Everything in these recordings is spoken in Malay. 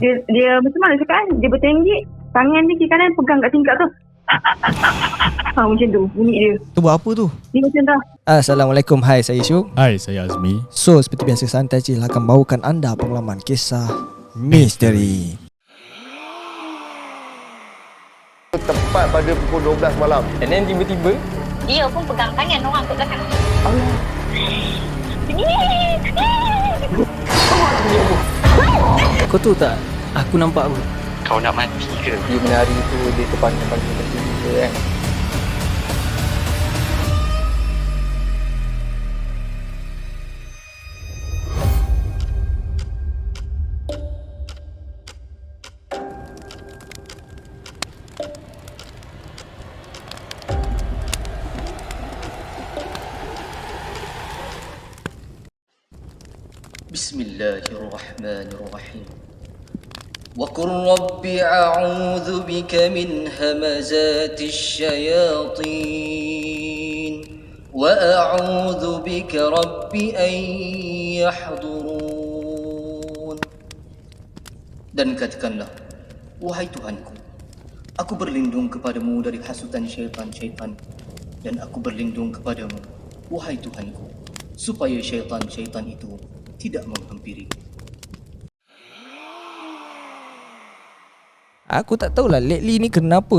Dia macam mana cakap kan? Dia bertenggik, tangan dia kiri kanan pegang kat tingkap tu. Macam tu bunyi dia. Tu buat apa tu? Dia macam dah. Assalamualaikum. Hai, saya Syuk. Hai, saya Azmi. So, seperti biasa Santai Chill akan bawakan anda pengalaman kisah misteri. Tepat pada pukul 12 malam. And then tiba-tiba dia pun pegang tangan orang kat belakang. kau tahu tak, aku nampak apa? Kau nak mati ke? Dia menari tu, dia terpanjang-panjang macam tu kan. Bismillahirrahmanirrahim. Wa qur rabbi a'udzu bika min hamazatis syayatin wa a'udzu bika rabbi an yahdurun. Dan katakanlah, wahai Tuhanku, aku berlindung kepadamu dari hasutan syaitan-syaitan, dan aku berlindung kepadamu, wahai Tuhanku, supaya syaitan-syaitan itu tidak menghampiri. Aku tak tahulah lately ni kenapa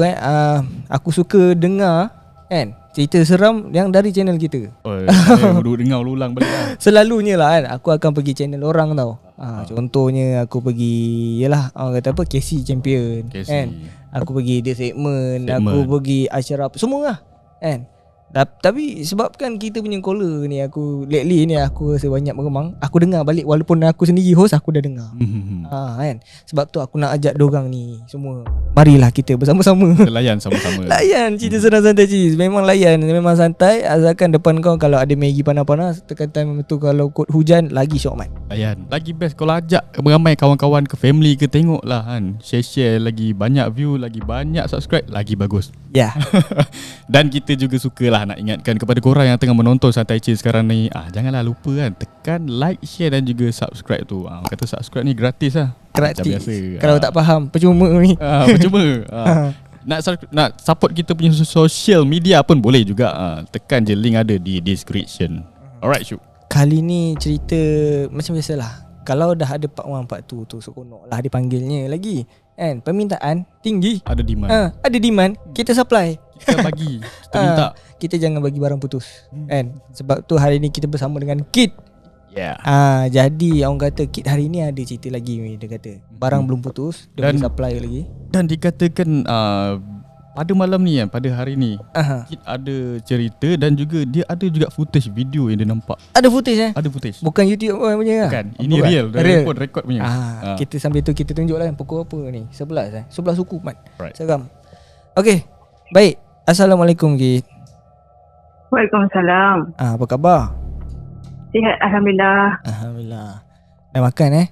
aku suka dengar kan cerita seram yang dari channel kita. Duduk dengar ulang balik lah. Selalunya lah kan aku akan pergi channel orang tau. Contohnya aku pergi, yalah orang kata apa, KC Champion kan. Aku pergi dia segmen, aku pergi Ashraf, semua lah kan. Tapi sebabkan kita punya caller ni, aku lately ni aku rasa banyak meremang. Aku dengar balik walaupun aku sendiri host, aku dah dengar. Kan. Sebab tu aku nak ajak dorang ni semua, marilah kita bersama-sama Kita layan sama-sama. layan cerita seram Santai Cheese. Memang layan, memang santai. Asalkan depan kau kalau ada Maggi panas-panas, tekan time tu kalau kod hujan lagi syok mat. Layan. Lagi best kalau ajak ramai kawan-kawan ke family ke, tengok lah kan. Share-share, lagi banyak view, lagi banyak subscribe, lagi bagus. Ya. Dan kita juga sukalah nak ingatkan kepada korang yang tengah menonton Santai Chill sekarang ni, janganlah lupa kan, tekan like, share dan juga subscribe tu. Kata subscribe ni gratis lah. Gratis. Macam biasa. Kalau tak faham, percuma ni. Percuma. Nak support kita punya social media pun boleh juga. Tekan je link ada di description. Alright, Syuk. Kali ni cerita macam biasalah. Kalau dah ada part 1, part 2 tu seronok lah dipanggilnya lagi kan. Permintaan tinggi, Ada demand. ada demand, kita supply. Kita bagi, kita minta. Kita jangan bagi barang putus kan. Sebab tu hari ni kita bersama dengan Kit. Yeah. Jadi orang kata Kit hari ni ada cerita lagi ni. Dia kata barang belum putus, dia boleh supply lagi. Dan dikatakan pada malam ni kan, pada hari ni Kit ada cerita dan juga dia ada juga footage video yang dia nampak. Ada footage Ada footage. Bukan YouTube punya lah. Bukan, ini real. Dia record punya. Kita sambil tu kita tunjuk lah pukul apa ni, 11 11 suku mat. Right. Seram. Okay, baik. Assalamualaikum Kit. Waalaikumsalam. Apa khabar? Sihat Alhamdulillah. Alhamdulillah. Dah makan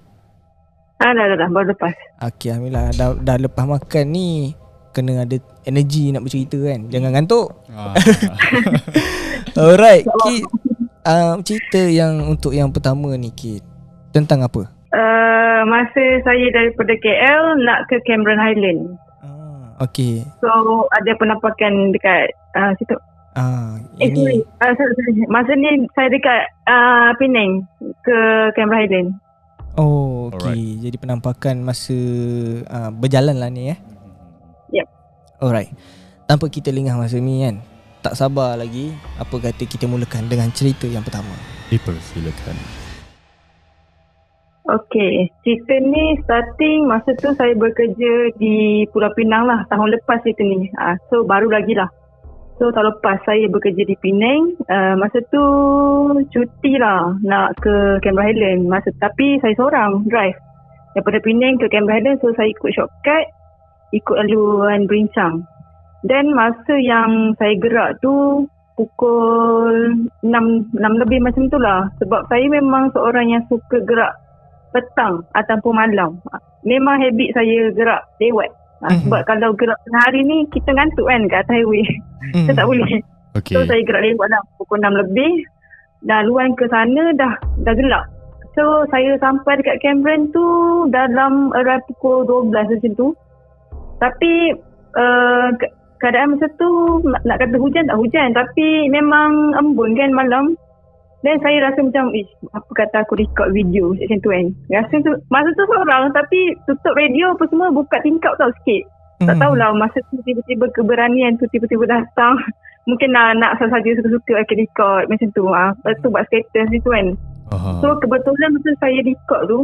Dah baru lepas. Okay, Alhamdulillah. Dah lepas makan ni kena ada energi nak bercerita kan. Jangan ngantuk. Alright Kit, cerita yang untuk yang pertama ni Kit, tentang apa? Masa saya daripada KL nak ke Cameron Highland. Okay. So ada penampakan dekat situ. Ini sorry. Masa ni saya dekat Penang ke Cameron Highland. Oh, okay. Jadi penampakan masa berjalan lah ni Yep. Alright. Tanpa kita lengah masa ni kan, tak sabar lagi, apa kata kita mulakan dengan cerita yang pertama. Dipersilakan. Okay, cerita ni starting masa tu saya bekerja di Pulau Pinang lah. Tahun lepas cerita ni. So baru lagi lah. So tahun lepas saya bekerja di Penang. Masa tu cuti lah nak ke Cameron Highland. Tapi saya seorang drive daripada Penang ke Cameron Highland. So saya ikut shortcut, ikut laluan berincang. Dan masa yang saya gerak tu pukul 6 lebih macam tu lah. Sebab saya memang seorang yang suka gerak petang ataupun malam. Memang habit saya gerak lewat. Sebab kalau gerak tengah hari ni kita ngantuk kan kat atas highway. Kita tak boleh. So saya gerak lewat lah pukul 6 lebih. Laluan ke sana dah gelap. So saya sampai dekat Cameron tu dalam around pukul 12 macam tu. Tapi keadaan masa tu nak kata hujan tak hujan, tapi memang embun kan malam. Dan saya rasa macam apa kata aku record video macam tu kan. Rasa tu masa tu seorang tapi tutup radio apa semua, buka tingkap tau sikit. Tak tahulah masa tu tiba-tiba keberanian tu tiba-tiba datang. Mungkin nak saja suka-suka akan record macam tu. Lepas tu buat status tu kan. So kebetulan masa saya record tu,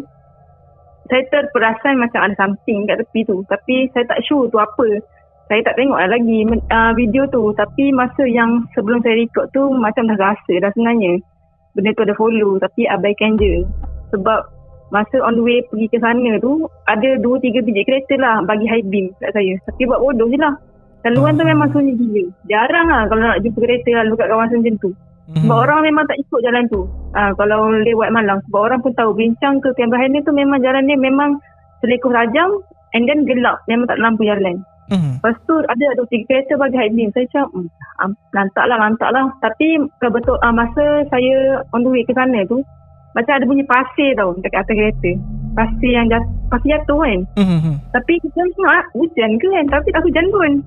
saya terperasan macam ada something kat tepi tu. Tapi saya tak sure tu apa. Saya tak tengok lagi video tu. Tapi masa yang sebelum saya record tu macam dah rasa dah sebenarnya benda tu ada follow, tapi abaikan je. Sebab masa on the way pergi ke sana tu ada 2-3 biji kereta lah bagi high beam kat saya. Tapi buat bodoh je lah. Laluan tu memang sunyi gila. Jarang lah kalau nak jumpa kereta lalu kat kawasan macam tu. Sebab orang memang tak ikut jalan tu kalau lewat malam. Sebab orang pun tahu bincang ke Cameron tu memang jalan dia memang selekoh tajam and then gelap. Memang tak lampu jalan. Lepas tu ada 2-3 kereta bagi high beam. Saya macam lantak lah. Tapi kebetul masa saya on the way ke sana tu macam ada bunyi pasir tau dekat atas kereta. Pasir yang pasir jatuh kan. Tapi kita macam hujan ke kan. Tapi tak hujan pun.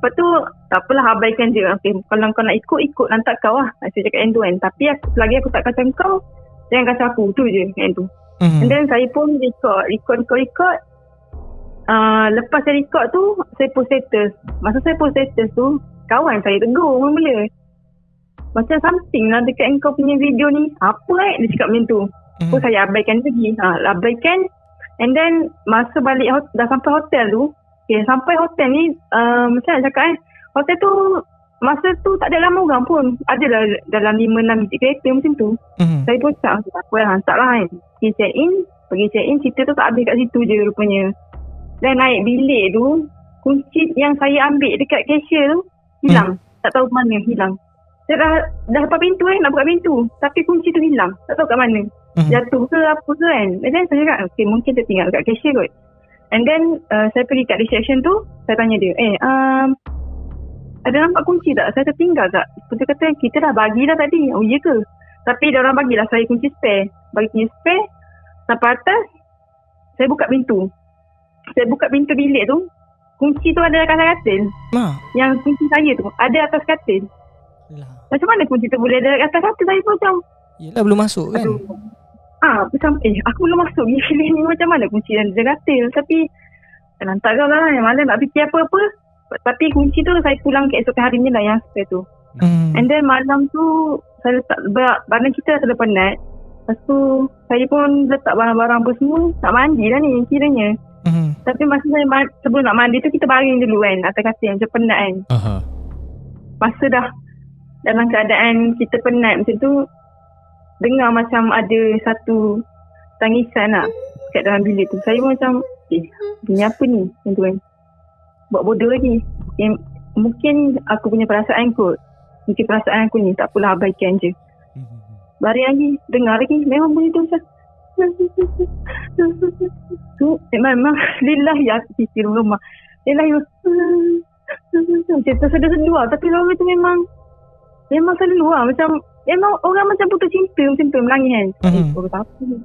Lepas tu tak apalah, abaikan je. Okay, kalau kau nak ikut lantak kau lah. Saya cakap yang tu kan. Tapi selagi aku tak kacau kau, jangan kacau aku. Tu je yang tu. And then saya pun record. Lepas saya record tu, saya post status. Masa saya post status tu, kawan saya tegur mula-mula. Macam something lah dekat engkau punya video ni. Apa dia cakap macam tu. So saya abaikan lagi. Abaikan. And then masa balik dah sampai hotel tu. Okay, sampai hotel ni macam nak cakap hotel tu masa tu tak ada lama orang pun. Adalah dalam 5-6 biji kereta macam tu. Saya pun cakap tak apa lah, hantar lah kan. Pergi check in, cerita tu tak habis kat situ je rupanya. Dan naik bilik tu, kunci yang saya ambil dekat cashier tu hilang. Tak tahu mana hilang. Saya dah lepas pintu nak buka pintu. Tapi kunci tu hilang. Tak tahu kat mana. Jatuh ke apa ke kan. And then saya cakap, okay mungkin tertinggal kat cashier kot. And then saya pergi kat reception tu, saya tanya dia, ada nampak kunci tak? Saya tertinggal tak? Dia kata, kita dah bagi dah tadi. Oh iya ke? Tapi dia orang bagilah saya kunci spare. Bagi kunci spare, sampai atas, saya buka pintu. Saya buka pintu bilik tu, kunci tu ada atas katil. Yang kunci saya tu, ada atas katil. Macam mana kunci tu boleh ada atas katil? Saya pun macam, yelah belum masuk kan? Macam aku belum masuk gila ni, macam mana kunci dan katil. Tapi lantak kau lah yang malam nak fikir apa-apa. Tapi kunci tu saya pulang keesokan harinya lah yang spare tu. And then malam tu saya letak badan kita dah penat. Lepas tu saya pun letak barang-barang apa semua. Nak mandi lah ni kiranya. Tapi masa saya sebelum nak mandi tu kita baring dulu kan atas katil macam penat kan. Masa dah dalam keadaan kita penat macam tu, dengar macam ada satu tangisan lah kat dalam bilik tu. Saya pun macam bunyi apa ni macam tu kan. Buat bodoh lagi. Mungkin aku punya perasaan kot. Mungkin perasaan aku ni tak apalah, abaikan je. Baring lagi, dengar lagi, memang bunyi tu macam tu. Memang lillahi aku fikir rumah. Lillahi macam terseduh-seduh lah. Tapi orang tu memang selalu lah. Macam memang orang macam putus cinta macam tu, menangis kan. Apa ni?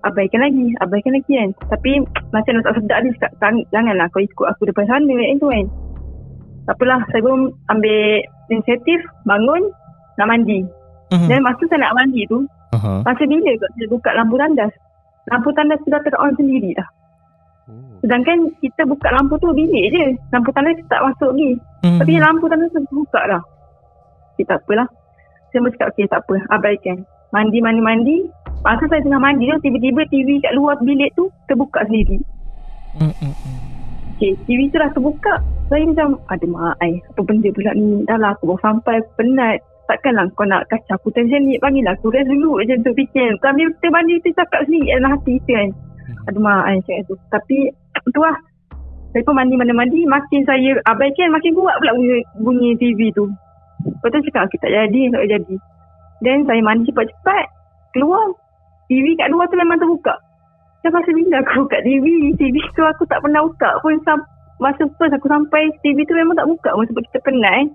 Abaikan lagi kan. Tapi macam tak sedap ni cakap, janganlah kau ikut aku depan sana tu kan. Tak apalah, saya pun ambil inisiatif bangun nak mandi. Dan masa saya nak mandi tu, masa bila saya buka lampu tandas. Lampu tandas sudah ter-on sendiri dah. Sedangkan kita buka lampu tu bilik je. Lampu tandas tak masuk lagi. Tapi lampu tandas tu buka dah. Tak apalah. Saya pun cakap, okay tak apa, abaikan. Mandi. Masa saya tengah mandi tu, tiba-tiba TV kat luar bilik tu terbuka sendiri. Okay, TV tu dah terbuka. Saya macam, aduh mak apa benda pula ni. Dah lah aku baru sampai, penat. Takkanlah kau nak kacau aku macam ni. Panggil aku rest dulu macam tu fikir. Sambil kita mandi tu cakap sendiri dalam hati kita kan. Aduh mak cakap tu. Tapi tu lah. Saya pun mandi. Makin saya abaikan, makin kuat pula bunyi TV tu. Lepas tu cakap, tak jadi. Dan saya mandi cepat-cepat. Keluar. TV kat luar tu memang terbuka. Saya rasa bila aku buka TV tu aku tak pernah buka pun. Masa first aku sampai, TV tu memang tak buka pun sebab kita penat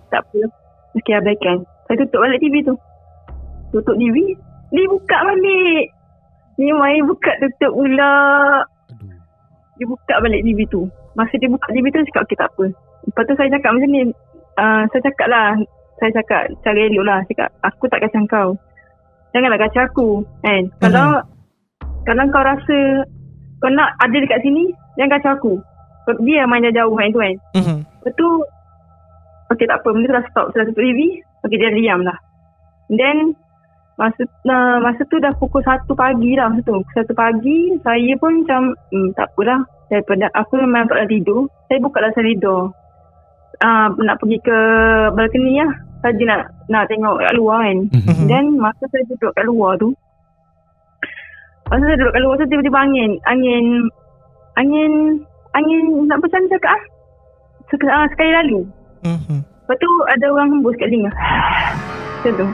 Tak apa. Okay, abaikan. Saya tutup balik TV tu. Tutup TV. Dia buka balik. Dia main buka tutup pula. Dia buka balik TV tu. Masa dia buka TV tu, cakap okay tak apa. Lepas tu saya cakap macam ni. Saya cakap lah. Saya cakap cara elok lah. Cakap aku tak kacau kau. Janganlah kacau aku. Kan? Kalau kau rasa kau nak ada dekat sini, jangan kacau aku. Dia main jauh main tu kan. Lepas tu okay tak apa. Benda tu dah stop. Sudah tutup TV. Okay dia diam lah. Then masa tu dah pukul 1 pagi lah. Pukul 1 pagi saya pun macam tak apalah. Daripada aku memang tak nak tidur, saya buka lah salidor. Nak pergi ke balkoni lah. Saja nak tengok kat luar kan. Dan masa saya duduk kat luar tu, tiba-tiba angin nak macam cakap sekali lalu. Lepas tu ada orang hembus kat telinga. Macam tu.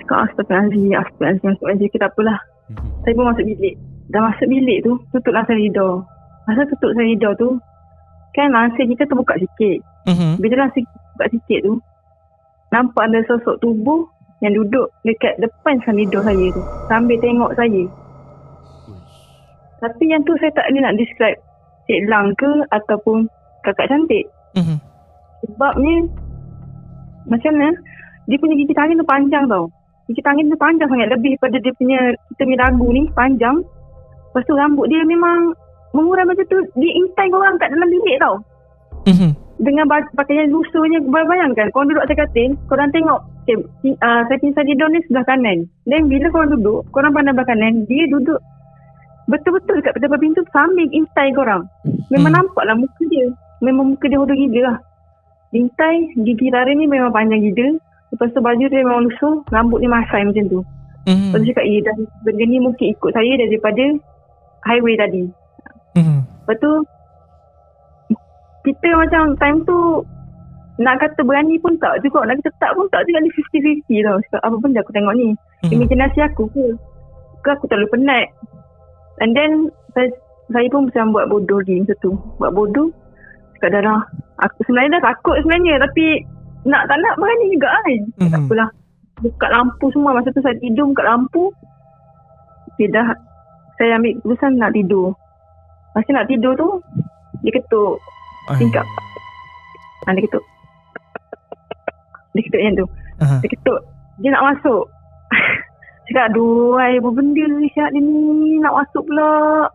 Cakap astagfirullahaladzim. Kita apalah. Saya pun masuk bilik. Dah masuk bilik tu, tutuplah salidor. Masa tutup salidor tu, kan masa kita terbuka sikit. Bila buka sikit tu, nampak ada sosok tubuh yang duduk dekat depan salidor saya tu, sambil tengok saya. Tapi yang tu saya tak ada nak describe Cik Lang ke ataupun kakak cantik. Sebabnya macam mana, dia punya gigi tangan tu panjang tau. Gigi tangan tu panjang sangat, lebih daripada dia punya, kita punya dagu ni panjang. Lepas tu rambut dia memang mengurai macam tu. Dia intai korang kat dalam bilik tau. Dengan pakaian lusuhnya. Bayangkan korang duduk atas katil, korang tengok saya punya salidor ni sebelah kanan. Dan bila korang duduk, korang pandang belah kanan, dia duduk betul-betul dekat depan pintu sambil intai korang. Memang nampak lah muka dia. Memang muka dia hodoh gila lah. Intai, gigi taring ni memang panjang gila. Lepas tu baju dia memang lusuh, rambut dia masai macam tu. Lepas tu cakap, dah benda ni mungkin ikut saya daripada highway tadi. Lepas tu kita macam time tu nak kata berani pun tak juga, nak kata tak pun tak juga, ni 50-50 tau. Cakap apa benda aku tengok ni, imaginasi aku ke aku terlalu penat. And then saya pun macam buat bodoh lagi macam tu. Buat bodoh. Cakap dah aku sebenarnya dah takut sebenarnya, tapi tak nak berani juga kan. Tak apalah. Buka lampu semua. Masa tu saya tidur buka lampu. Okay, dah saya ambil keputusan nak tidur. Masa nak tidur tu, dia ketuk tingkap. Dia ketuk. Dia ketuk macam tu. Dia ketuk. Dia nak masuk. Cakap, aduh, apa benda Syak dia ni nak masuk pula.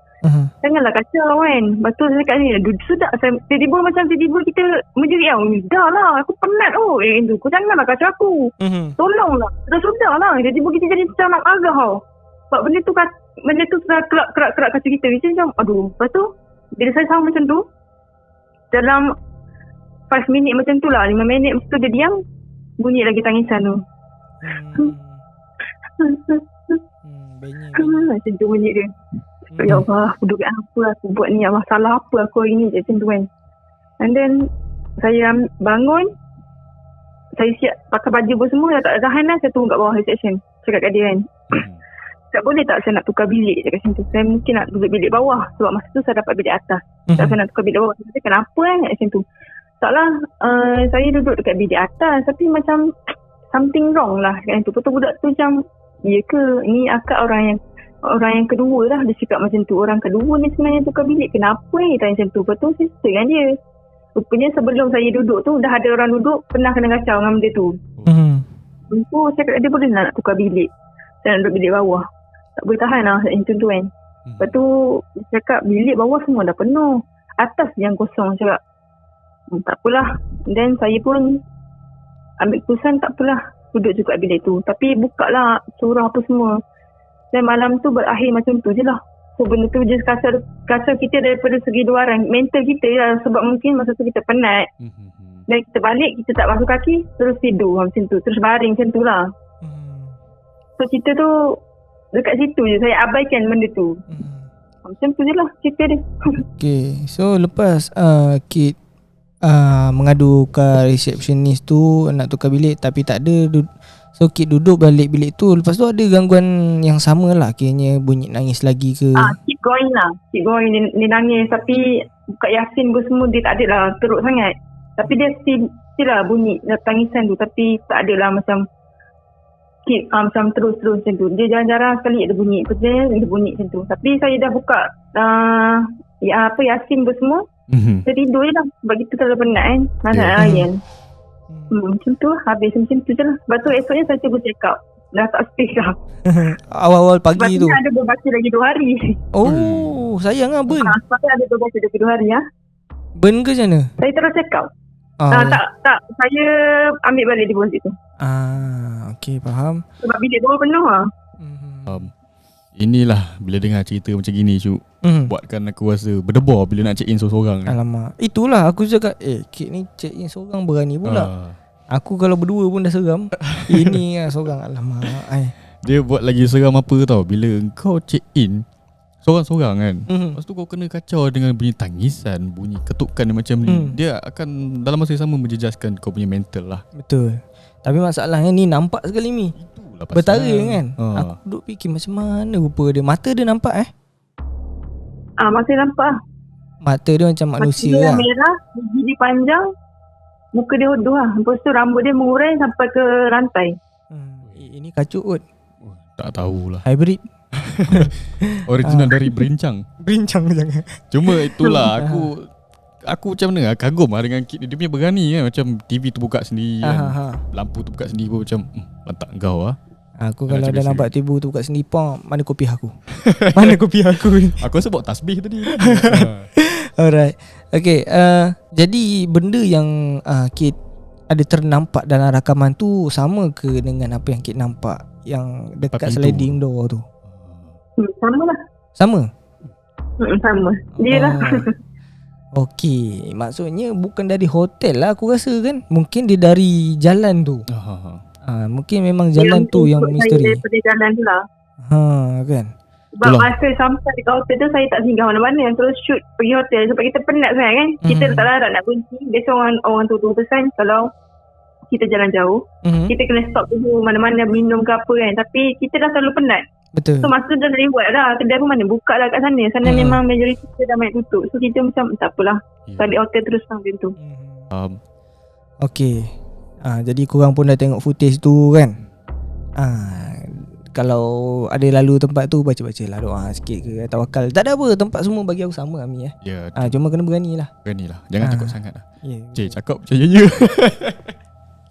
Janganlah kacau kan. Lepas tu saya cakap ni, sudah. Tiba-tiba kita menjerit tau. Dah lah, aku penat tu. Kau janganlah kacau aku. Tolonglah. Sudah lah. Tiba-tiba kita jadi macam nak agak tau. Sebab benda tu sudah kerak kacau kita. Macam, aduh. Lepas tu, bila saya sama macam tu, dalam 5 minit macam tu lah, 5 minit macam tu dia diam, bunyi lagi tangisan tu. Macam tu bunyi dia. Ya Allah, aku duga apa aku buat ni, Allah salah apa aku hari ni, macam tu kan. And then saya bangun, saya siap pakai baju pun semua, dah tak ada tahan lah. Saya tunggu kat bawah reception, cakap kat dia kan, tak boleh tak saya nak tukar bilik, cakap macam tu. Saya mungkin nak duduk bilik bawah, sebab masa tu saya dapat bilik atas. Tak saya nak tukar bilik bawah. Saya kenapa kan macam tu. Taklah, saya duduk dekat bilik atas, tapi macam something wrong lah kan tu. Betul budak tu macam, ya ke ni akak orang yang kedua lah dia cakap macam tu. Orang kedua ni sebenarnya tukar bilik, kenapa ni tanya macam tu. Lepas tu saya cerita dengan dia, rupanya sebelum saya duduk tu dah ada orang duduk pernah kena kacau dengan benda tu. So saya cakap dia boleh nak tukar bilik, saya nak duduk bilik bawah, tak boleh tahan lah macam tu kan. Lepas tu dia cakap bilik bawah semua dah penuh, atas yang kosong. Saya cakap tak apalah. Dan saya pun ambil keputusan tak apalah, duduk juga bilik tu. Tapi buka lah surah apa semua. Dan malam tu berakhir macam tu je lah. So benda tu just kacau kita daripada segi luaran, mental kita lah. Sebab mungkin masa tu kita penat. Dan kita balik, kita tak basuh kaki, terus tidur macam tu, terus baring macam tu lah. So cerita tu dekat situ je, saya abaikan benda tu. Macam tu je lah cerita dia. Okay, so lepas Kit mengadu ke receptionist tu nak tukar bilik tapi tak ada, so Kit duduk balik bilik tu. Lepas tu ada gangguan yang sama lah, kiranya bunyi nangis lagi ke? Keep going dia nangis. Tapi buka Yasin pun semua dia tak ada lah teruk sangat. Tapi dia still lah bunyi tangisan tu. Tapi tak ada lah macam keep macam terus macam tu. Dia jarang-jarang sekali ada bunyi. Dia bunyi macam tu. Tapi saya dah buka Yasin tu semua. Saya tidur je lah. Sebab kita terlalu penat kan. Nak layan. Macam tu habis macam tu je lah. Lepas tu esoknya saya cuba check out. Dah tak speak lah. Awal-awal pagi tu. Sebab ada berbaki lagi 2 hari. Oh, sayang lah burn. Sebab ada berbaki lagi 2 hari lah. Burn ke macam mana? Saya terus check out. Tak. Saya ambil balik deposit tu. Okay, faham. Sebab bilik baru penuh lah. Inilah bila dengar cerita macam gini Cuk, buatkan aku rasa berdebar bila nak check in seorang-seorang. Alamak. Itulah aku cakap, Kit ni check in seorang berani pula. Aku kalau berdua pun dah seram. Ini lah seorang. Alamak. Dia buat lagi seram apa tau, bila kau check in seorang-seorang kan. Lepas tu kau kena kacau dengan bunyi tangisan, bunyi ketukan macam ni. Dia akan dalam masa yang sama menjejaskan kau punya mental lah. Betul. Tapi masalahnya ni nampak sekali ni. Bertaring kan. Aku duduk fikir macam mana rupa dia. Mata dia nampak Mata nampak. Mata dia macam manusia lah. Mata dia merah, gigi panjang, muka dia hodoh lah. Lepas tu rambut dia mengurai sampai ke rantai. Ini kacuk kot. Tak tahulah. Hybrid. Original dari berincang. Berincang jangan. Cuma itulah aku macam mana kagum lah dengan Kit. Dia punya berani kan. Macam TV tu buka sendiri kan. Lampu tu buka sendiri pun macam lantak kau lah. Aku kalau dah nampak tibu tu buka sendiri pun, mana kopi aku? Mana kopi aku ni? Aku rasa bawa tasbih tadi. Alright. Okay, jadi benda yang Kit ada ternampak dalam rakaman tu sama ke dengan apa yang Kit nampak yang dekat sliding door tu? Sama lah. Sama? Sama. Dia lah. Okey, maksudnya bukan dari hotel lah aku rasa kan. Mungkin dia dari jalan tu. Mungkin memang jalan tu yang misteri. Daripada jalan tu lah. Kan. Sebab masa sampai di hotel tu saya tak singgah mana-mana. Yang terus shoot pergi hotel sebab kita penat sangat kan. Kita tak larat nak berhenti. Biasa orang tu pesan kalau kita jalan jauh, kita kena stop dulu mana-mana minum ke apa kan. Tapi kita dah terlalu penat. Betul. So masa tu dah lewat dah. Kedai pun mana buka lah kat sana. Sana memang majoriti kita dah banyak tutup. So kita macam tak apalah. Balik hotel terus macam tu. Okay. Jadi korang pun dah tengok footage tu kan. Kalau ada lalu tempat tu, baca-baca lah doa sikit ke, tawakal. Tak ada apa, tempat semua bagi aku sama Ami cuma kena berani lah. Berani lah. Jangan takut sangat lah. Cakap macam ya.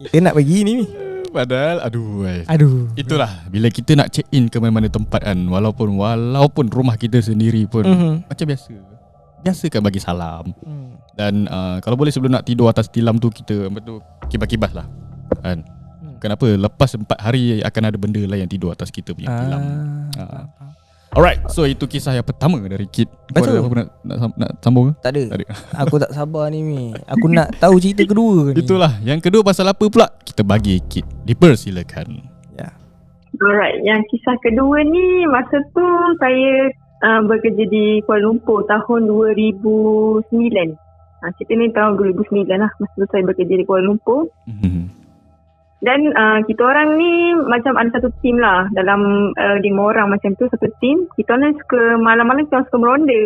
Kita nak bagi ni. Padahal aduh. Itulah bila kita nak check in ke mana-mana tempat kan, walaupun rumah kita sendiri pun macam biasa. Biasakan bagi salam. Dan kalau boleh sebelum nak tidur atas tilam tu kita betul kibas-kibas lah kan. Kenapa lepas 4 hari akan ada benda lah yang tidur atas kita punya tilam. Alright, so itu kisah yang pertama dari Kit. Betul. Ada apa nak sambung ke? Tak ada. Aku tak sabar ni. Aku nak tahu cerita kedua ni. Itulah. Yang kedua pasal apa pula? Kita bagi Kit. Dipersilakan. Alright, yang kisah kedua ni masa tu saya bekerja di Kuala Lumpur tahun 2009. Cerita ni tahun 2009 lah. Masa tu saya bekerja di Kuala Lumpur. Dan kita orang ni macam ada satu team lah. Dalam 5 orang macam tu satu team. Kita orang suka malam-malam kita suka meronda.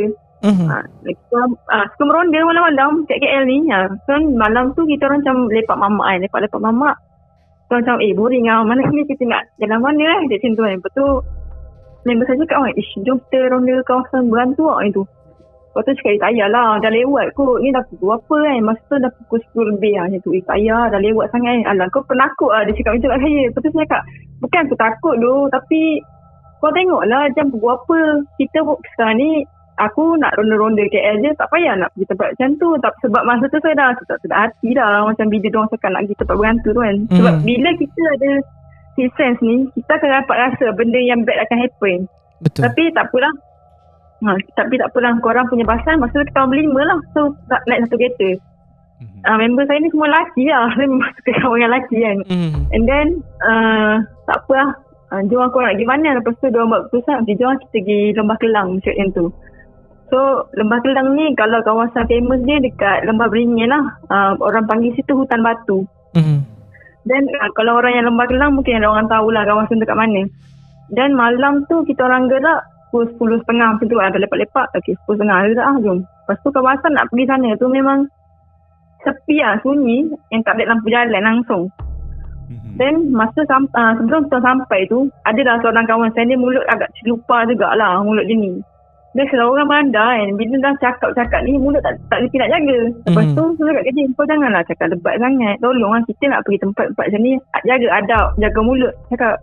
Suka meronda malam-malam kat KL ni. So malam tu kita orang macam lepak mamak kan. Lepak mamak. So macam boring lah. Mana ni kita nak jalan mana lah. Macam tu kan. Lepas tu member saya cakap, jom kita ronda kawasan berantu lah itu. Lepas tu cakap, tak payahlah, dah lewat kot. Ni dah pukul apa kan? Masa tu dah pukul 10 lebih lah macam tu. Tak payah, dah lewat sangat kan? Alah, kau penakut lah. Dia cakap macam tu kat saya. Lepas tu saya cakap, bukan aku takut tu. Tapi kau tengoklah jam pukul apa. Kita sekarang ni, aku nak ronda-ronda KL je. Tak payah nak pergi tempat macam tu. Sebab masa tu saya dah sedap hati dah. Macam bila diorang cakap nak pergi tempat berantu tu kan. Sebab bila kita ada sixth sense ni, kita akan dapat rasa benda yang bad akan happen. Betul. Tapi tak apalah. Tapi tak apalah, korang punya pasal. Masa tu kita orang 5 lah. So naik satu kereta. Member saya ni semua lelaki lah. Saya memang suka kawan yang lelaki kan. And then tak apalah, jom korang nak pergi mana. Lepas tu diorang buat keputusan, jom kita pergi Lembah Kelang macam tu. So Lembah Kelang ni kalau kawasan famous dia dekat Lembah Beringin lah. Orang panggil situ Hutan Batu. Dan kalau orang yang Lembah Kelang mungkin ada orang tahulah kawasan dekat mana. Dan malam tu kita orang gerak pukul 10.30 macam tu ada lepak-lepak. Okay, 10.30 gerak jom. Lepas tu kawasan nak pergi sana tu memang sepi lah, sunyi, yang tak ada lampu jalan langsung. Then masa sebelum kita sampai tu, adalah seorang kawan saya ni mulut agak lupa jugalah mulut dia ni. Dia selalu orang pandai kan, bila dah cakap ni mulut tak reti nak jaga. Lepas tu saya cakap kerja, kau janganlah cakap lebat sangat. Tolonglah kita nak pergi tempat-tempat macam ni, jaga adab, jaga mulut. Cakap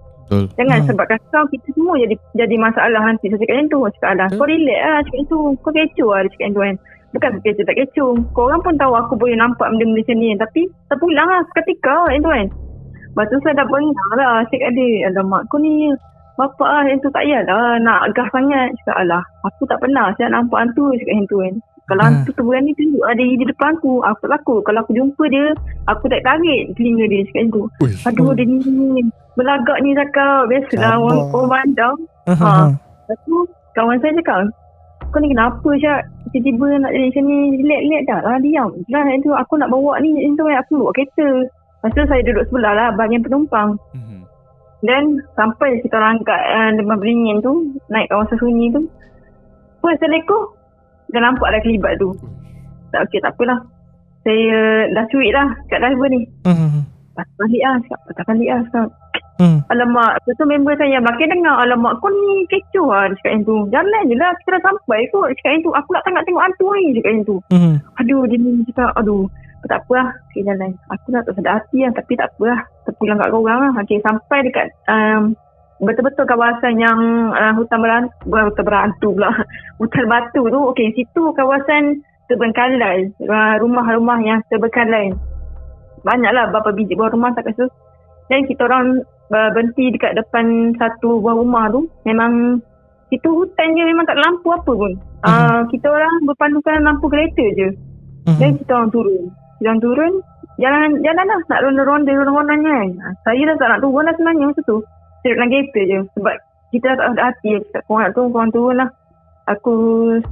jangan sebabkan kau kita semua jadi masalah nanti. Saya cakap macam tu. Saya cakap alah, kau relax lah cakap macam tu. Kau kecoh lah dia cakap macam tu kan. Bukan kecoh tak kecoh. Korang pun tahu aku boleh nampak benda-benda macam ni. Tapi terpulang lah seketika macam tu kan. Lepas tu saya dah pernah lah cakap dia, alamak kau ni bapak lah yang tu tak payahlah nak agah sangat. Cakap alah, aku tak pernah saya nampak hantu cakap macam tu kan. Kalau hantu tu berani tunjuk ada di depan aku tak takut. Kalau aku jumpa dia, aku tak tarik telinga dia cakap macam tu. Aduh dia ni belagak ni cakap. Biasalah orang pandang. Lepas tu kawan saya cakap, kau ni kenapa Syak? Tiba-tiba nak jadi macam ni, relax dah lah, diam lah. Itu aku nak bawa ni, itu aku bawa kereta. Lepas tu saya duduk sebelah lah bahagian penumpang. Dan sampai kita orang kat Demam Beringin tu, naik kawasan sunyi tu, Assalamualaikum, dah nampak dah kelibat tu. Tak okey, tak apalah, saya dah cuit lah kat driver ni. Balik lah, patah balik lah. Alamak, lepas tu member saya yang belakang dengar, alamak kau ni kecoh lah dia cakap yang tu. Jalan je lah, kita dah sampai kot dia cakap yang tu. Aku nak tengok hantu ni dia cakap yang tu. Aduh, dia ni cakap, aduh tak apa lah, okay, jalan. Aku nak tak sedar hati lah, tapi tak apa lah, terpulang kat korang lah. Okay, sampai dekat betul-betul kawasan yang hutan berantu pula hutan batu tu. Okay, situ kawasan terbengkalai, rumah-rumah yang terbengkalai. Banyaklah berapa biji buah rumah tak kata. Dan kita orang berhenti dekat depan satu buah rumah tu. Memang situ hutan je, memang tak ada lampu apa pun. Kita orang berpandukan lampu kereta je. Dan kita orang turun. Jalan lah, nak ronda-ronda kan. Saya dah tak nak turun lah sebenarnya masa tu. Saya duduk dalam kereta je. Sebab kita dah tak ada hati. Cakap korang turun lah. Aku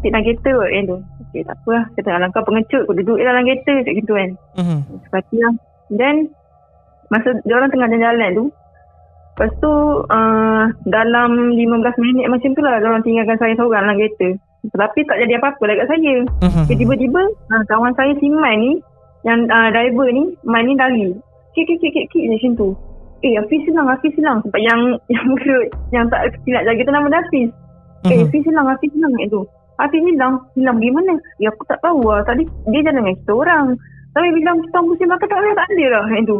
sit dalam kereta kot tu. Okay, tak apa lah. Kata kau pengecut, aku duduk dalam kereta macam gitu kan. Sepati lah. Dan masa diorang tengah jalan tu, lepas tu dalam 15 minit macam tu lah diorang tinggalkan saya seorang dalam kereta. Tapi tak jadi apa-apa lah kat saya. Tiba-tiba kawan saya si Mai ni, yang driver ni, Mai ni lari kik macam tu. Hafiz silang. Sebab yang mulut yang tak silap jaga tu nama dia Hafiz. Hafiz silang itu. Hafiz hilang pergi mana? Aku tak tahu lah. Tadi dia jalan dengan kita orang, tapi bila kita pusing belakang tak ada lah macam tu.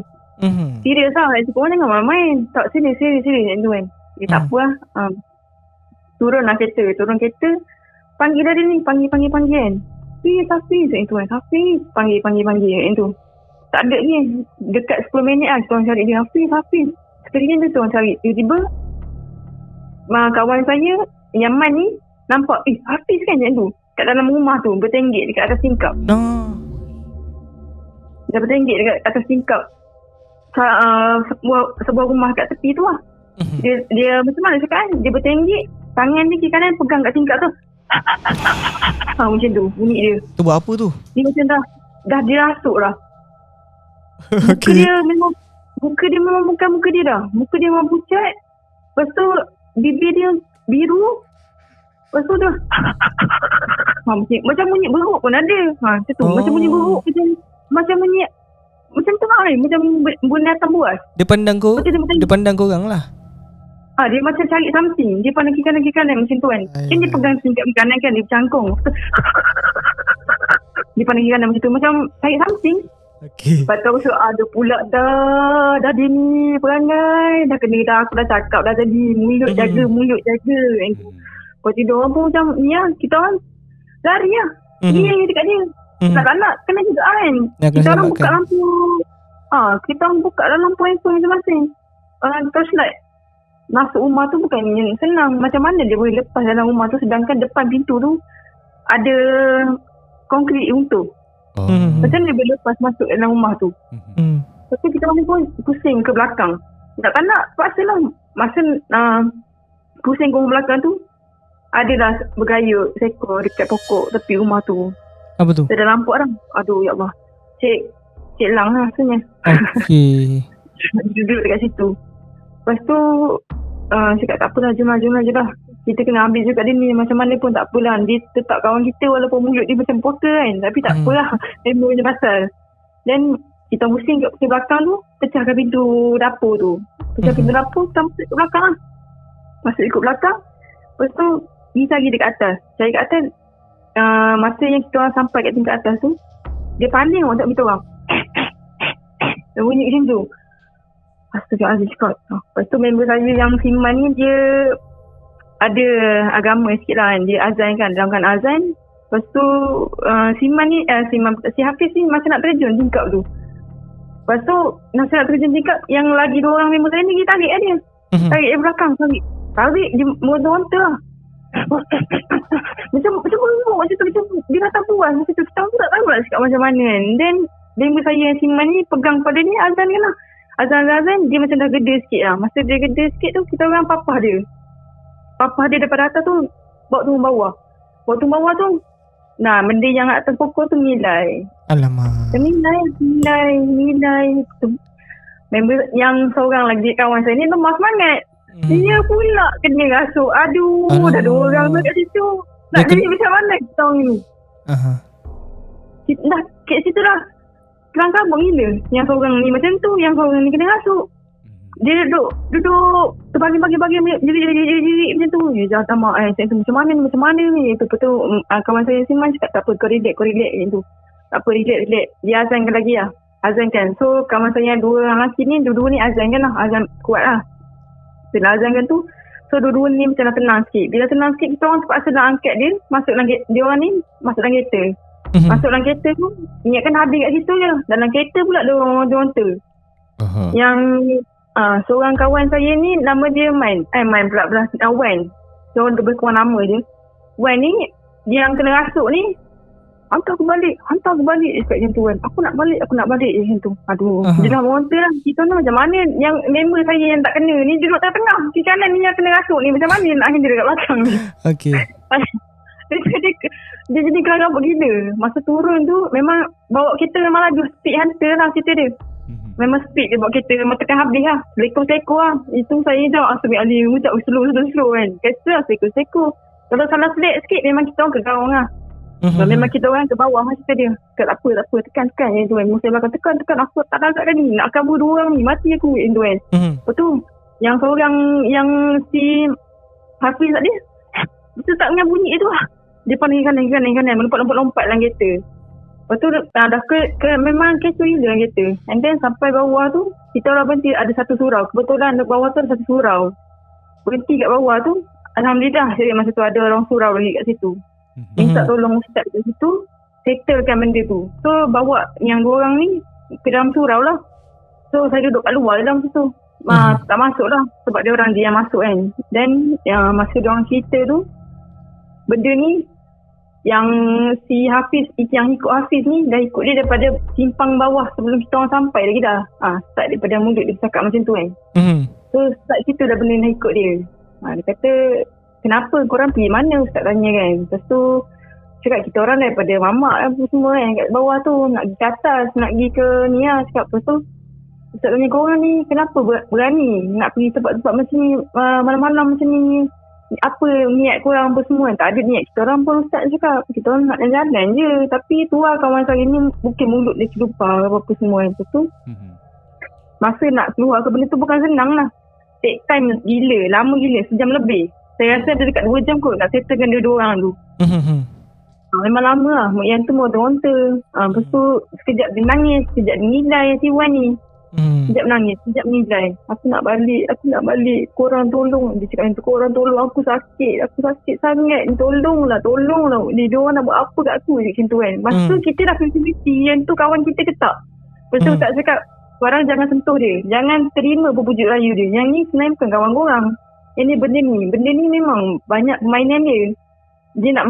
Serius lah, korang jangan main-main. Tak, serius macam tu kan. Tak apa lah. Turun kereta, panggil dia ni, panggil kan. Hafiz macam tu kan. Hafiz panggil macam tu. Tak ada ni, dekat 10 minit lah kita orang cari dia. Hafiz sekalian dia tu orang cari. Tiba-tiba kawan saya yang Man ni nampak Hafiz kan macam tu kat dalam rumah tu, bertenggek dekat atas tingkap. Dia bertenggek dekat atas tingkap sebuah rumah kat tepi tu lah. Dia macam mana cakap kan, dia bertenggek, tangan dia kiri kanan pegang kat tingkap tu. Macam tu bunyi dia. Tu buat apa tu? Dia macam dah dirasuk dah. Muka dia memang bukan muka dia dah. Muka dia memang pucat. Lepas tu bibir dia biru. Lepas tu dah macam bunyi beruk pun ada. Macam tu. Macam bunyi beruk, macam bunyi macam tu lah, macam binatang buas. Dia pandang korang lah. Dia macam cari something. Dia pandang kiri kanan macam tu kan. Kan dia pegang tingkap kanan kan, dia cangkung. Dia pandang kiri kanan macam tu, macam cari something. Lepas tu ada pula dah dia ni perangai. Dah kena dah, aku dah cakap dah tadi. Mulut jaga. Lepas tu diorang pun macam ni lah, kita orang lari lah. Dia dekat dia. Nak kena juga kan. Kita orang buka lampu. Kita orang buka lampu handphone masing-masing. Torchlight. Masuk rumah tu bukan senang. Macam mana dia boleh lepas dalam rumah tu, sedangkan depan pintu tu ada konkrit runtuh. Macam mana dia boleh lepas masuk dalam rumah tu? Lepas tu kita orang pun pusing ke belakang. Tak nak, paksalah. Masa pusing ke belakang tu, adalah bergayut seekor dekat pokok tepi rumah tu. Apa tu? Saya dah nampak dah. Aduh ya Allah. Cik Lang lah rasanya. Duduk dekat situ. Lepas tu cakap tak apalah, jom je lah. Kita kena ambil juga dia ni, macam mana pun tak apalah. Dia tetap kawan kita walaupun mulut dia macam poker kan. Tapi tak apalah, dia punya pasal. Dan kita pusing kat belakang tu, pecahkan pintu dapur tu. Pecah pintu dapur, kita masuk ke belakang lah. Masuk ikut belakang. Lepas tu, pergi cari dekat atas. Cari kat atas, masa yang kita orang sampai kat tingkat atas tu, dia paling untuk kita orang. Dia bunyi macam tu. Astaghfirullahaladzim cakap. Lepas tu member saya yang Siman ni, dia ada agama sikit lah kan. Dia azan kan, dalam kan azan. Lepas tu Siman ni, si Hafiz ni macam nak terjun tingkap tu. Lepas tu masa nak terjun tingkap, yang lagi 2 orang member saya ni, dia tarik lah dia. Tarik dia belakang, tarik dia motor lah. macam bengok macam tu, dia dah tak puas macam tu. Kita pun tak tahu lah cakap macam mana kan. Then member saya yang Siman ni pegang pada ni, azan kan lah. Azan dia macam dah gede sikit lah. Masa dia gede sikit tu, kita orang papah dia daripada atas tu, bawa turun bawah. Bawa turun bawah tu, nah, benda yang atas pokok tu nilai. Alamak. Nilai. Member yang seorang lagi kawan saya ni lemah semangat. Dia pula kena rasuk. Aduh, dah 2 orang tu kat situ. Nak jadi macam mana kita orang ni? Dah kat situ dah kelang kabut gila. Yang seorang ni macam tu, yang seorang ni kena rasuk. Dia duduk terbagi-bagi jadi macam tu. Dia jangan tamak macam mana ni. Betul-betul kawan saya Siman cakap tak apa, kau relax macam tu. Tak apa, relax. Dia azankan lagi lah. Azankan. So kawan saya yang 2 orang lelaki ni, dua-dua ni azankan lah. Azan kuat lah. Setelah azankan tu, so dua-dua ni macam dah tenang sikit. Bila tenang sikit, kita orang terpaksa nak angkat dia. Masuk dalam dia orang ni, masuk dalam kereta. Masuk dalam kereta tu, ingatkan habis kat situ je. Dalam kereta pula dia orang tu. Yang seorang kawan saya ni, nama dia Wan. Dia orang lebih kurang nama je. Wan ni, dia yang kena rasuk ni, hantar aku balik. Dia cakap macam tu kan. Aku nak balik macam tu. Aduh, dia dah monster lah. Kita ni macam mana yang member saya yang tak kena ni duduk tengah-tengah. Di kanan ni yang kena rasuk ni. Macam mana nak handle dekat belakang ni. Okay. Dia jadi kelang kabut gila. Masa turun tu, memang bawa kereta memang laju. Speed hunter lah cerita dia. Memang speed dia bawa kereta. Memang tekan habis lah. Selekor-selekor lah. Itu saya jauh Astagfirullah Ali. Ucap slow kan. Kereta lah selekor-selekor. Kalau salah selek sikit, memang kita orang ke gawang lah. Memang kita orang ke bawah lah cerita dia. Tak apa, tekan je tu kan. Musa belakang tekan, aku tak agak kan ni. Nak kabur 2 orang ni, mati aku tu kan. Lepas tu, yang seorang yang si Hafiz tadi, dia tak dengar bunyi tu lah. Dia pandang kanan, melompat-lompat dalam kereta. Lepas tu, dah ke memang kecoh gila dalam kereta. And then sampai bawah tu, kita orang berhenti ada satu surau. Kebetulan bawah tu ada satu surau. Berhenti kat bawah tu, alhamdulillah, jadi masa tu ada orang surau lagi kat situ. Minta tolong ustaz kat situ, settlekan benda tu. So bawa yang 2 orang ni ke dalam surau lah. So saya duduk kat luar dalam situ. Tak masuk lah sebab dia orang dia yang masuk kan. Dan masa dia orang cerita tu, benda ni yang si Hafiz, yang ikut Hafiz ni dah ikut dia daripada simpang bawah sebelum kita orang sampai lagi dah. Start daripada mulut dia cakap macam tu kan. So start situ dah benda dah ikut dia. Dia kata, kenapa korang pergi mana ustaz tanya kan. Lepas tu cakap kita orang daripada mamak apa semua kan kat bawah tu, nak pergi ke atas, nak pergi ke ni lah. Cakap lepas tu ustaz tanya korang ni kenapa berani nak pergi tempat-tempat macam ni malam-malam macam ni, apa niat korang apa semua. Tak ada niat kita orang pun ustaz cakap, kita orang nak jalan je. Tapi tu lah kawan saya ni mungkin mulut dia terlupa apa-apa semua kan. Lepas tu masa nak keluar ke benda tu bukan senang lah. Take time gila, lama gila, sejam lebih. Saya rasa ada dekat 2 jam kot nak settlekan dia 2 orang tu. Memang lama lah. Yang tu monter-monter. Lepas tu sekejap dia nangis, sekejap dia nilai si Wan ni. Sekejap nangis, sekejap nilai. Aku nak balik. Korang tolong. Dia cakap macam tu, korang tolong. Aku sakit sangat. Tolonglah. Dia orang nak buat apa kat aku macam tu kan. Lepas tu kita dah 50-50. Yang tu kawan kita ke tak. Lepas tu tak cakap, korang jangan sentuh dia. Jangan terima berpujuk rayu dia. Yang ni sebenarnya bukan kawan korang. Ini benda ni memang banyak permainan dia. Dia nak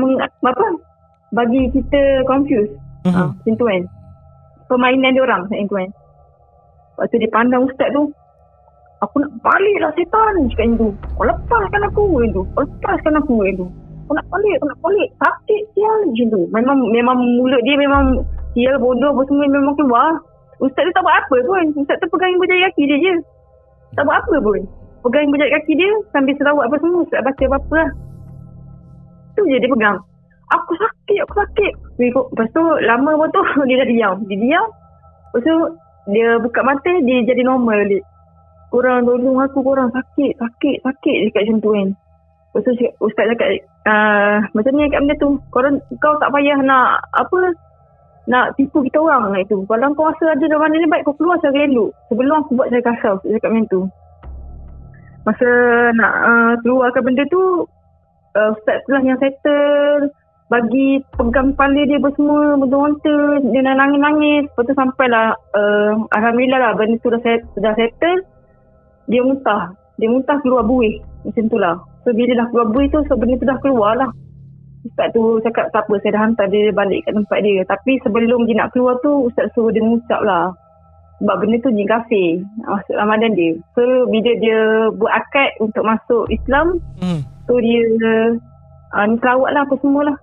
bagi kita confuse. Macam tu kan. Permainan dia orang macam tu kan. Lepas tu dia pandang ustaz tu, aku nak balik lah setan. Cakap macam tu. Kau lepaskan aku macam tu. Kau nak balik. Sakit sial macam tu. Memang mulut dia memang sial bodoh apa semua memang keluar. Ustaz tu tak buat apa pun. Ustaz tu pegang jari kaki dia je. Tak buat apa pun. Pegang jari kaki dia sambil selawat apa semua. Tak baca apa-apa lah. Tu je dia pegang. Aku sakit. Lepas tu lama pun tu dia dah diam. Lepas tu dia buka mata, dia jadi normal balik. Korang tolong aku, korang sakit dekat macam tu kan. Lepas tu ustaz cakap, macam ni kat benda tu, kau tak payah nak tipu kita orang lah itu. Kalau kau rasa ada dalam mana ni baik, kau keluar cara elok. Sebelum aku buat cara kasar, ustaz cakap macam tu. Masa nak keluarkan benda tu, ustaz tu lah yang settle, bagi pegang kepala dia semua, monta-monta, dia nangis-nangis. Lepas tu sampailah, alhamdulillah lah benda tu dah settle. Dia muntah keluar buih, macam tu lah. So bila dah keluar buih tu, so benda tu dah keluar lah. Ustaz tu cakap tak apa, saya dah hantar dia balik kat tempat dia. Tapi sebelum dia nak keluar tu, ustaz suruh dia mengucap lah. Sebab benda tu jin kafir, masuk Ramadan dia. So bila dia buat akad untuk masuk Islam, so dia ni selawat lah apa semua lah.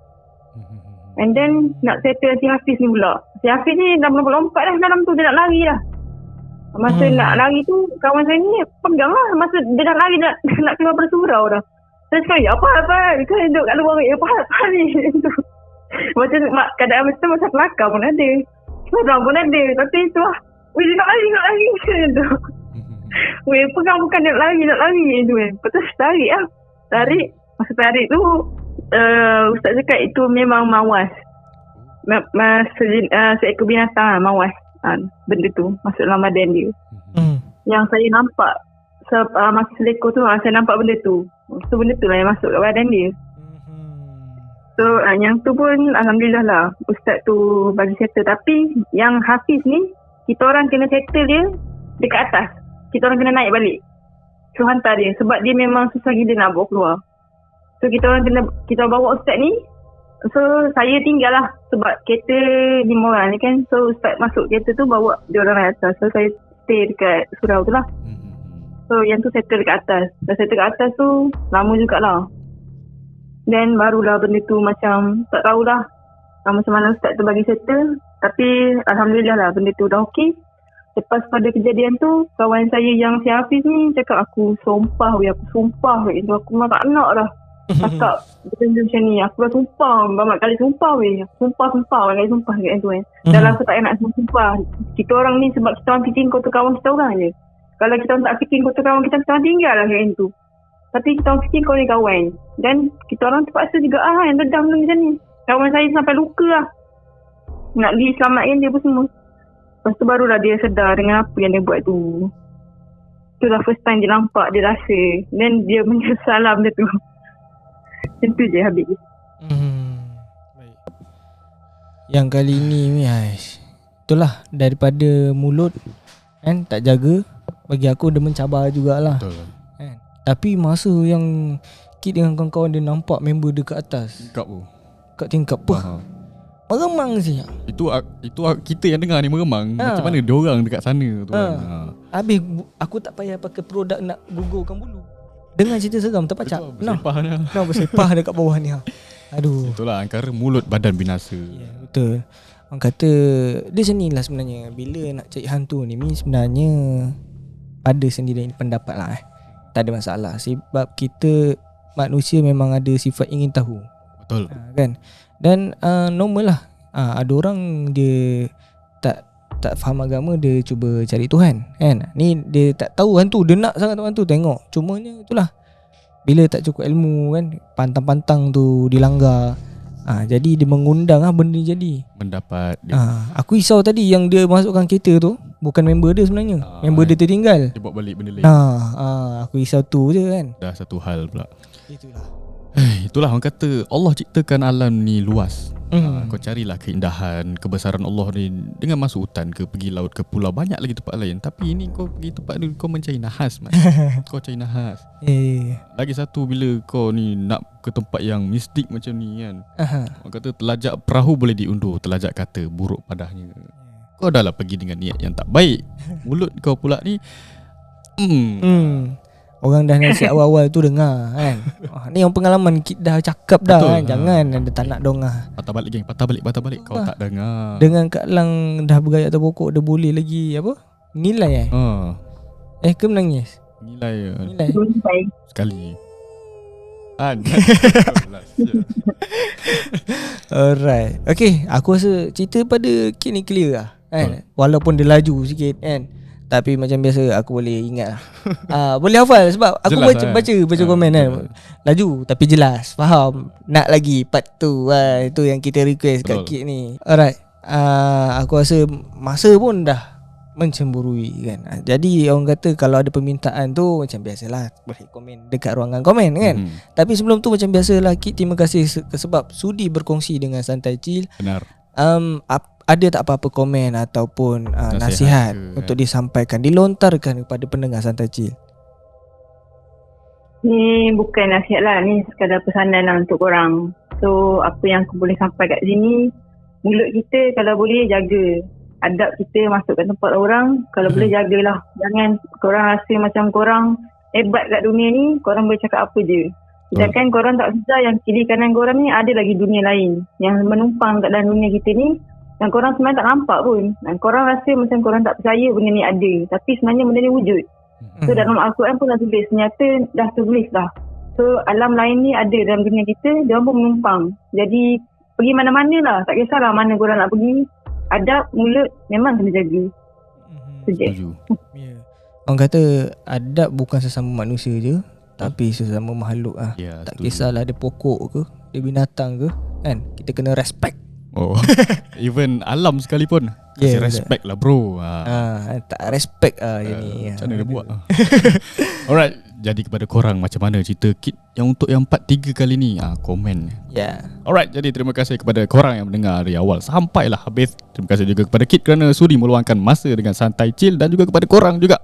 And then nak settle si Hafiz ni pula. Si Hafiz ni dah lompat dah dalam tu, dia nak lari lah. Masa nak lari tu, kawan saya ni pegang lah. Masa dia dah lari nak keluar pada surau dah. Saya cakap, apa? Kan duduk kat luar, apa ni? Macam keadaan macam masa kelakar pun ada. Seorang pun ada. Tapi tu lah, dia nak lari macam tu. Pegang bukan nak lari tu kan. Lepas tu tarik lah. Masa tarik tu, ustaz cakap itu memang mawas. Seekor binatang lah, mawas. Benda tu masuk dalam badan dia. Yang saya nampak masa selekor tu, saya nampak benda tu. So benda tu lah yang masuk kat badan dia. So yang tu pun alhamdulillah lah, ustaz tu bagi settle. Tapi yang Hafiz ni, kita orang kena settle dia dekat atas. Kita orang kena naik balik, so hantar dia. Sebab dia memang susah gila nak bawa keluar. So kita bawa ustaz ni. So saya tinggal lah, sebab kereta 5 orang ni kan. So ustaz masuk kereta tu, bawa dia orang naik atas. So saya stay dekat surau tu lah. So yang tu settle dekat atas. Dah settle dekat atas tu lama jugalah. Then barulah benda tu macam tak tahulah macam mana ustaz tu bagi settle. Tapi alhamdulillah lah benda tu dah okey. Lepas pada kejadian tu, kawan saya yang si Hafiz ni cakap, aku sumpah weh. Aku memang tak nak dah cakap benda macam ni. Aku dah sumpah banyak kali, sumpah weh. Sumpah banyak kali sumpah kat tu kan. Dalam aku tak nak sumpah. Kita orang ni sebab kita orang fikir kota kawan kita orang je. Kalau kita tak fikir kota kawan kita orang tinggal lah kat tu. Tapi kita orang fikir kau ni kawan. Dan kita orang terpaksa juga yang dedam macam ni. Kawan saya sampai luka lah. Nak diselamatkan dia pun semua. Lepas tu barulah dia sedar dengan apa yang dia buat tu. Itulah first time dia nampak, dia rasa. Dan dia menyesal lah benda tu. Macam tu je habis. Baik. Yang kali ni itulah, daripada mulut kan tak jaga, bagi aku dia mencabar jugalah. Betul. Kan? Tapi masa yang Kit dengan kawan-kawan dia nampak member dia kat atas, kat tingkap meremang sih. Itu kita yang dengar ni meremang. Macam mana dia orang dekat sana tu kan. Habis aku tak payah pakai produk nak gugurkan bulu. Dengar cerita seram terpacak. Bersepah dekat bawah ni. Aduh. Itulah antara mulut badan binasa. Ya, betul. Orang kata dia macam ni lah sebenarnya. Bila nak cari hantu ni sebenarnya ada sendiri pendapat lah. Tak ada masalah. Sebab kita manusia memang ada sifat ingin tahu. Betul. Kan? Dan normal lah. Ada orang dia tak faham agama, dia cuba cari Tuhan kan. Ni dia tak tahu hantu, dia nak sangat tahu hantu, tengok. Cumanya itulah, bila tak cukup ilmu kan, pantang-pantang tu dilanggar. Jadi dia mengundang benda ni jadi mendapat dia. Aku risau tadi yang dia masukkan kereta tu bukan member dia sebenarnya. Member dia tertinggal, dia bawa balik benda lain. Aku risau tu je kan. Dah satu hal pula. Itulah orang kata Allah ciptakan alam ni luas. Kau carilah keindahan, kebesaran Allah ni dengan masuk hutan ke, pergi laut ke, pulau, banyak lagi tempat lain. Tapi ini kau pergi tempat ni, kau mencari nahas man. Kau cari nahas. Lagi satu, bila kau ni nak ke tempat yang mistik macam ni kan, orang kata telajak perahu boleh diundur, telajak kata buruk padahnya. Kau dah lah pergi dengan niat yang tak baik. Mulut kau pula ni orang dah nasihat awal-awal tu dengar kan. Ni yang pengalaman kita dah cakap dah. Betul, kan. Jangan ada tak nak dongah. Patah balik geng, patah balik. Kau tak dengar. Dengan Kak Lang dah bergaya atas pokok, dia boleh lagi apa? Nilai ke menangis? Nilai. Sekali. Alright. Okay, aku rasa cerita pada Kit ni clear lah kan? Walaupun dia laju sikit kan, tapi macam biasa aku boleh ingat boleh hafal sebab aku jelas baca komen kan. Laju tapi jelas, faham. Nak lagi part tu itu yang kita request kat Kit ni. Alright, aku rasa masa pun dah mencemburui kan. Jadi orang kata kalau ada permintaan tu macam biasalah, boleh komen dekat ruangan komen kan. Tapi sebelum tu macam biasalah Kit, terima kasih sebab sudi berkongsi dengan Santai Chill. Benar. Ada tak apa-apa komen ataupun nasihat untuk disampaikan, dilontarkan kepada pendengar Santai Chill? Ni bukan nasihat lah, ni sekadar pesanan lah untuk korang. So apa yang aku boleh sampai kat sini, mulut kita kalau boleh jaga. Adab kita masuk kat tempat orang, kalau boleh jagalah. Jangan korang rasa macam korang hebat kat dunia ni, korang boleh cakap apa je. Sedangkan korang tak sedar yang kiri kanan korang ni ada lagi dunia lain yang menumpang kat dalam dunia kita ni, dan korang sebenarnya tak nampak pun. Dan korang rasa macam korang tak percaya benda ni ada, tapi sebenarnya benda ni wujud. So dalam Al-Quran pun dah tulis, ternyata dah tulis dah. So alam lain ni ada dalam dunia kita, dia pun menumpang. Jadi pergi mana-mana lah, tak kisahlah mana korang nak pergi, adab mulut memang kena jaga. Setuju. Orang kata adab bukan sesama manusia je, tapi sesama makhluk lah. Tak kisahlah dia pokok ke, dia binatang ke kan, kita kena respect. Even alam sekalipun kasih respect lah bro. Tak respect ni. Macam mana dia buat Alright, jadi kepada korang macam mana cerita Kit yang untuk yang part 3 kali ni, komen. Alright, jadi terima kasih kepada korang yang mendengar dari awal sampailah habis. Terima kasih juga kepada Kit kerana sudi meluangkan masa dengan Santai Chill, dan juga kepada korang juga.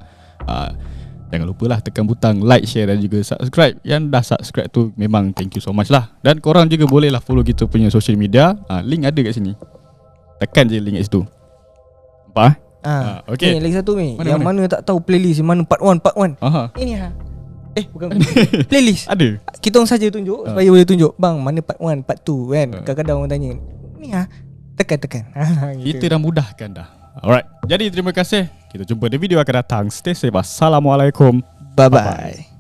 Jangan lupalah tekan butang like, share dan juga subscribe. Yang dah subscribe tu memang thank you so much lah. Dan korang juga bolehlah follow kita punya social media. Link ada kat sini. Tekan je link kat situ. Nampak? Okay. Ni lagi satu ni, mana tak tahu playlist mana part 1 part 1. Ini bukan playlist. Ada. Kita orang saja tunjuk supaya boleh tunjuk bang mana part 1 part 2 kan. Kadang-kadang orang tanya ni tekan. Gitu. Kita dah mudahkan dah. Alright. Jadi terima kasih. Kita jumpa di video akan datang. Stay safe. Assalamualaikum. Bye-bye.